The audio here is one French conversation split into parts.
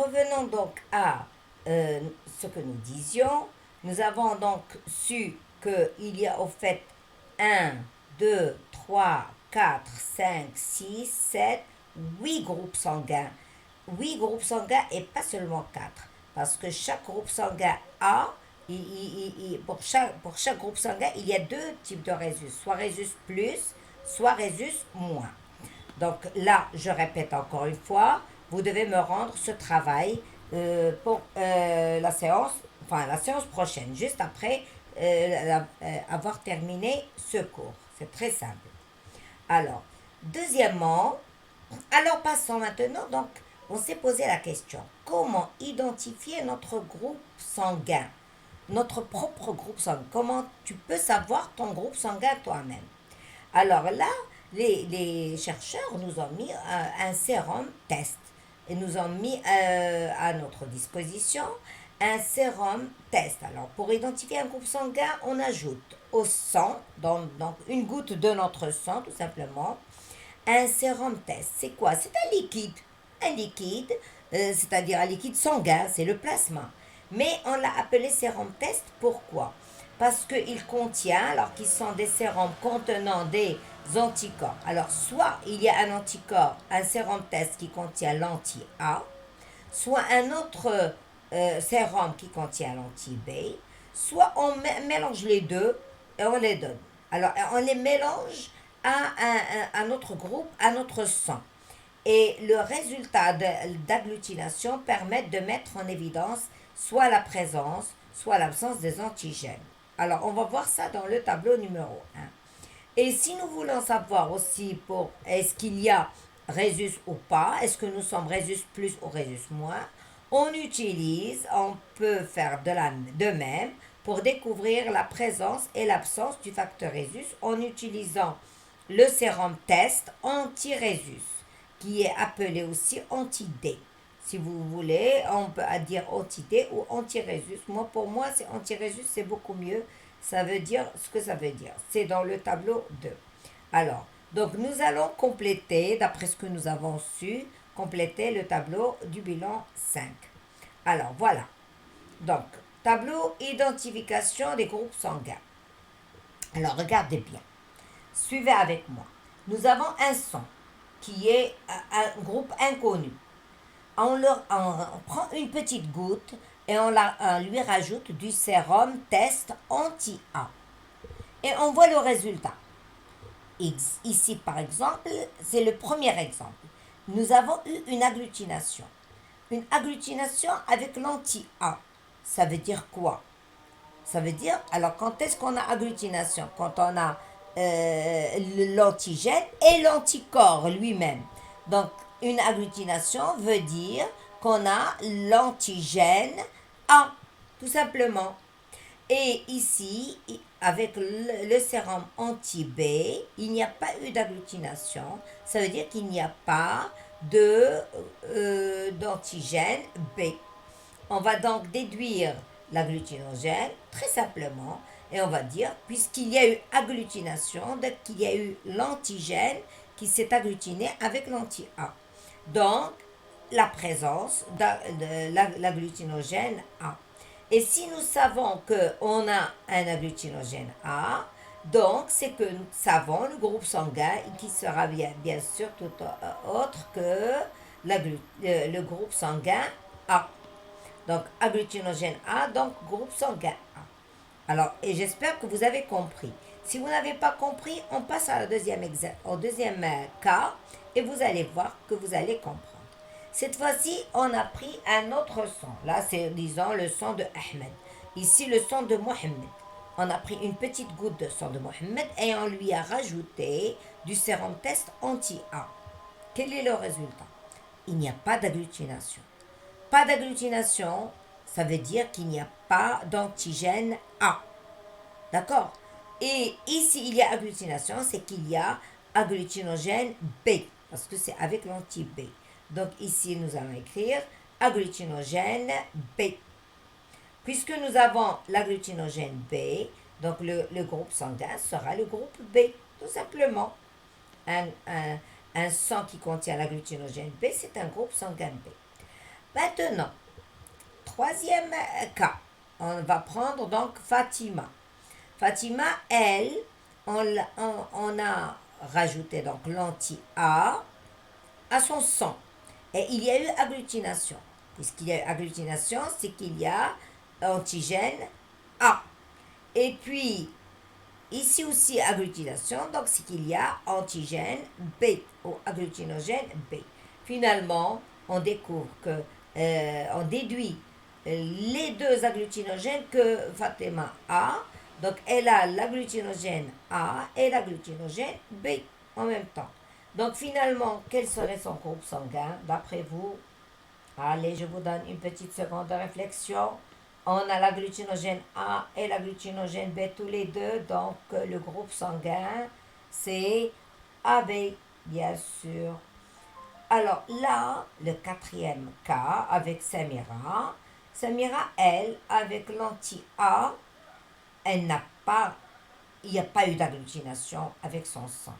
revenons donc à ce que nous disions. Nous avons donc su qu'il y a au fait un, 2, 3, 4, 5, 6, 7, 8 groupes sanguins. 8 groupes sanguins et pas seulement 4. Parce que chaque groupe sanguin a, pour chaque groupe sanguin, il y a deux types de rhésus, soit rhésus plus, soit rhésus moins. Donc là, je répète encore une fois, vous devez me rendre ce travail pour la séance prochaine, juste après avoir terminé ce cours. C'est très simple. Alors, deuxièmement, alors passons maintenant, donc on s'est posé la question, comment identifier notre groupe sanguin, notre propre groupe sanguin? Comment tu peux savoir ton groupe sanguin toi-même? Alors là, les chercheurs nous ont mis un sérum test et nous ont mis à notre disposition un sérum test. Alors pour identifier un groupe sanguin, on ajoute au sang, donc une goutte de notre sang tout simplement, un sérum test. C'est quoi? C'est un liquide. Un liquide, c'est-à-dire un liquide sanguin, c'est le plasma. Mais on l'a appelé sérum test, pourquoi? Parce qu'il contient, alors qu'ils sont des sérums contenant des anticorps. Alors, soit il y a un anticorps, un sérum test qui contient l'anti-A, soit un autre sérum qui contient l'anti-B, soit on mélange les deux et on les donne. Alors, on les mélange à notre groupe, à notre sang. Et le résultat d'agglutination permet de mettre en évidence soit la présence, soit l'absence des antigènes. Alors, on va voir ça dans le tableau numéro 1. Et si nous voulons savoir aussi pour est-ce qu'il y a rhésus ou pas, est-ce que nous sommes rhésus plus ou rhésus moins, on peut faire de même pour découvrir la présence et l'absence du facteur rhésus en utilisant le sérum test anti-rhésus, qui est appelé aussi anti-D. Si vous voulez, on peut dire anti-D ou anti-rhésus. Pour moi, c'est anti-rhésus, c'est beaucoup mieux. Ça veut dire ce que ça veut dire. C'est dans le tableau 2. Alors, donc nous allons compléter, d'après ce que nous avons su, compléter le tableau du bilan 5. Alors, voilà. Donc, tableau identification des groupes sanguins. Alors, regardez bien. Suivez avec moi. Nous avons un sang qui est un groupe inconnu. On prend une petite goutte et on lui rajoute du sérum test anti-A. Et on voit le résultat. Ici, par exemple, c'est le premier exemple. Nous avons eu une agglutination. Une agglutination avec l'anti-A. Ça veut dire quoi? Ça veut dire, alors quand est-ce qu'on a agglutination? Quand on a l'antigène et l'anticorps lui-même. Donc, une agglutination veut dire qu'on a l'antigène A, tout simplement. Et ici, avec le sérum anti-B, il n'y a pas eu d'agglutination. Ça veut dire qu'il n'y a pas d'antigène B. On va donc déduire l'agglutinogène très simplement et on va dire, puisqu'il y a eu agglutination, qu'il y a eu l'antigène qui s'est agglutiné avec l'anti-A. Donc, la présence de l'agglutinogène A. Et si nous savons qu'on a un agglutinogène A, donc c'est que nous savons le groupe sanguin qui sera bien sûr tout autre que le groupe sanguin A. Donc agglutinogène A, donc groupe sanguin A. Alors, et j'espère que vous avez compris. Si vous n'avez pas compris, on passe au deuxième cas et vous allez voir que vous allez comprendre. Cette fois-ci, on a pris un autre sang. Là, c'est, disons, le sang de Ahmed. Ici, le sang de Mohamed. On a pris une petite goutte de sang de Mohamed et on lui a rajouté du sérum test anti-A. Quel est le résultat? Il n'y a pas d'agglutination. Pas d'agglutination, ça veut dire qu'il n'y a pas d'antigène A. D'accord? Et ici, il y a agglutination, c'est qu'il y a agglutinogène B, parce que c'est avec l'anti-B. Donc ici, nous allons écrire agglutinogène B. Puisque nous avons l'agglutinogène B, donc le groupe sanguin sera le groupe B, tout simplement. Un sang qui contient l'agglutinogène B, c'est un groupe sanguin B. Maintenant, troisième cas. On va prendre donc Fatima. Fatima, elle, on a rajouté donc l'anti-A à son sang. Et il y a eu agglutination. Puisqu'il y a eu agglutination, c'est qu'il y a antigène A. Et puis, ici aussi agglutination, donc c'est qu'il y a antigène B ou agglutinogène B. Finalement, on découvre que, on déduit les deux agglutinogènes que Fatima a. Donc, elle a l'agglutinogène A et l'agglutinogène B en même temps. Donc, finalement, quel serait son groupe sanguin d'après vous? Allez, je vous donne une petite seconde de réflexion. On a l'agglutinogène A et l'agglutinogène B tous les deux. Donc, le groupe sanguin, c'est AB, bien sûr. Alors là, le quatrième cas avec Samira. Samira, elle, avec l'anti-A, elle n'a pas, il n'y a pas eu d'agglutination avec son sang.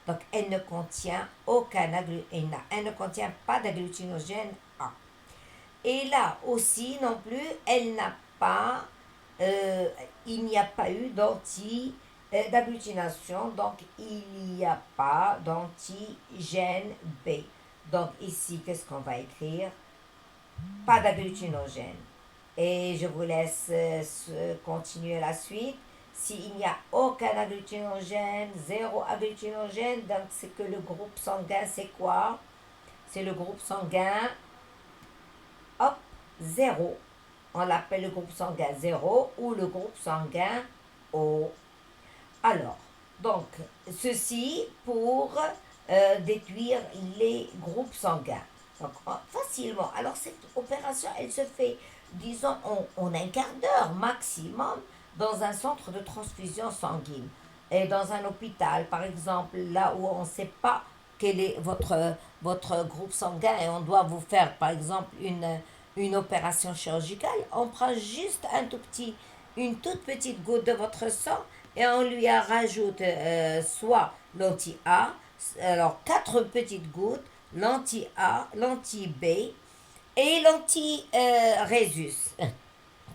Donc, elle ne contient elle ne contient pas d'agglutinogène A. Et là aussi non plus, elle n'a pas, il n'y a pas eu d'agglutination, donc il n'y a pas d'antigène B. Donc ici, qu'est-ce qu'on va écrire? Pas d'agglutinogène. Et je vous laisse continuer la suite. S'il n'y a aucun agglutinogène, zéro agglutinogène, donc c'est que le groupe sanguin, c'est quoi? C'est le groupe sanguin, hop, 0. On l'appelle le groupe sanguin 0 ou le groupe sanguin O. Alors, donc, ceci pour déduire les groupes sanguins. Donc, facilement. Alors, cette opération, elle se fait, disons, en un quart d'heure maximum dans un centre de transfusion sanguine. Et dans un hôpital, par exemple, là où on ne sait pas quel est votre groupe sanguin et on doit vous faire, par exemple, une opération chirurgicale, on prend juste une toute petite goutte de votre sang et on lui rajoute soit l'anti-A, alors 4 petites gouttes, l'anti-A, l'anti-B et l'anti-Rhésus.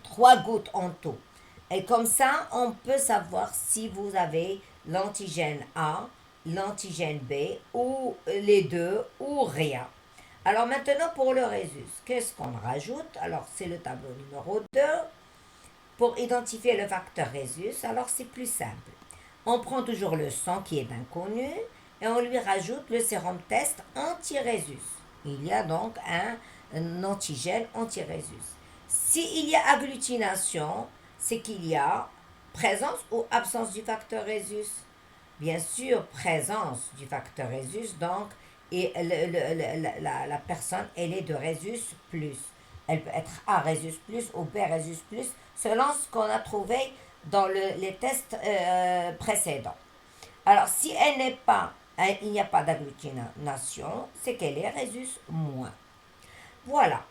3 gouttes en tout. Et comme ça, on peut savoir si vous avez l'antigène A, l'antigène B, ou les deux, ou rien. Alors maintenant, pour le Rhésus, qu'est-ce qu'on rajoute? Alors, c'est le tableau numéro 2. Pour identifier le facteur Rhésus, alors c'est plus simple. On prend toujours le sang qui est inconnu et on lui rajoute le sérum test anti-Rhésus. Il y a donc un antigène anti-Rhésus. S'il y a agglutination, c'est qu'il y a présence ou absence du facteur Rhésus. Bien sûr, présence du facteur Rhésus, donc, et la personne, elle est de Rhésus plus. Elle peut être A Rhésus plus ou B Rhésus plus, selon ce qu'on a trouvé dans les tests précédents. Alors, si elle n'est pas, il n'y a pas d'agglutination, c'est qu'elle est Rhésus moins. Voilà.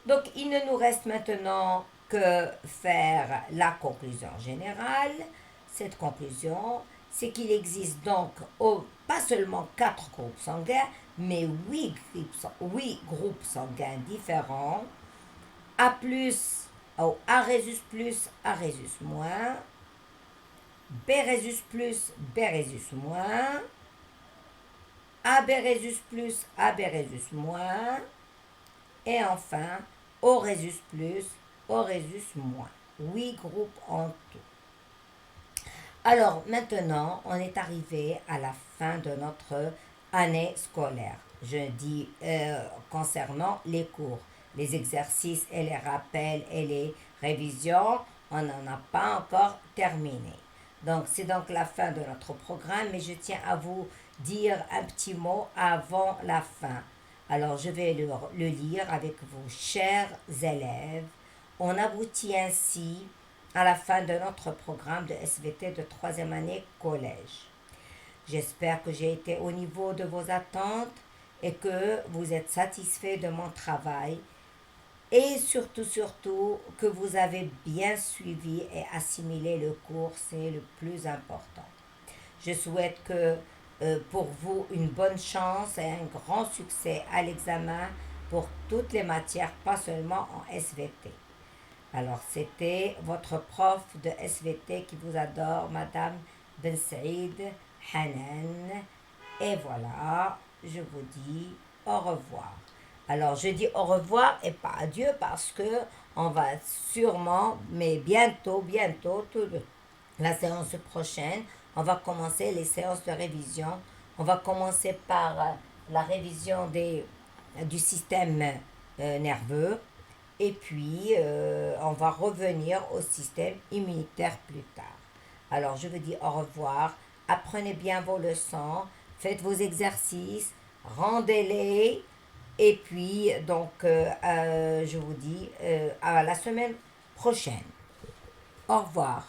Donc, il ne nous reste maintenant que faire la conclusion générale. Cette conclusion, c'est qu'il existe donc pas seulement 4 groupes sanguins, mais 8 groupes sanguins différents. A plus, ou A Rhésus plus, A Rhésus moins. B Rhésus plus, B Rhésus moins. AB Rhésus plus, AB Rhésus moins. Et enfin, O Rhésus plus, O Rhésus moins. 8 groupes en tout. Alors maintenant, on est arrivé à la fin de notre année scolaire. Je dis concernant les cours, les exercices et les rappels et les révisions, on n'en a pas encore terminé. Donc c'est donc la fin de notre programme, mais je tiens à vous dire un petit mot avant la fin. Alors je vais le lire avec vous, chers élèves. On aboutit ainsi à la fin de notre programme de SVT de 3e année collège. J'espère que j'ai été au niveau de vos attentes et que vous êtes satisfait de mon travail et surtout que vous avez bien suivi et assimilé le cours, c'est le plus important. Je souhaite que pour vous une bonne chance et un grand succès à l'examen pour toutes les matières, pas seulement en SVT. Alors, c'était votre prof de SVT qui vous adore, Madame Ben Saïd Hanan. Et voilà, je vous dis au revoir. Alors, je dis au revoir et pas adieu parce que on va sûrement, mais bientôt, la séance prochaine, on va commencer les séances de révision. On va commencer par la révision du système nerveux et puis on va revenir au système immunitaire plus tard. Alors je vous dis au revoir, apprenez bien vos leçons, faites vos exercices, rendez-les et puis donc je vous dis à la semaine prochaine. Au revoir.